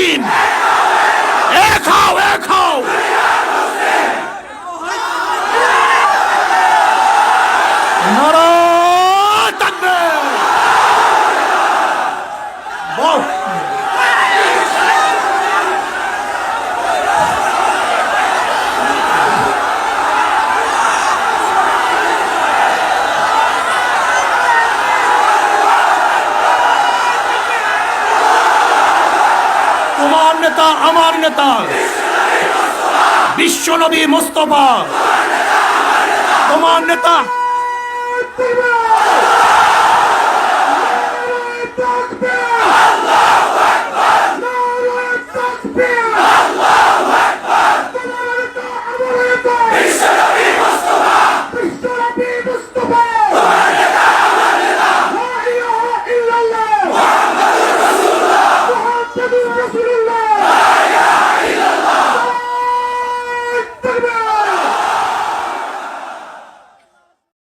মুসলিম, এক হও, এক হও। নারায়ে তাকবীর। বল। তোমার নেতা আমার নেতা বিশ্বনবী মুস্তাফা, তোমার নেতা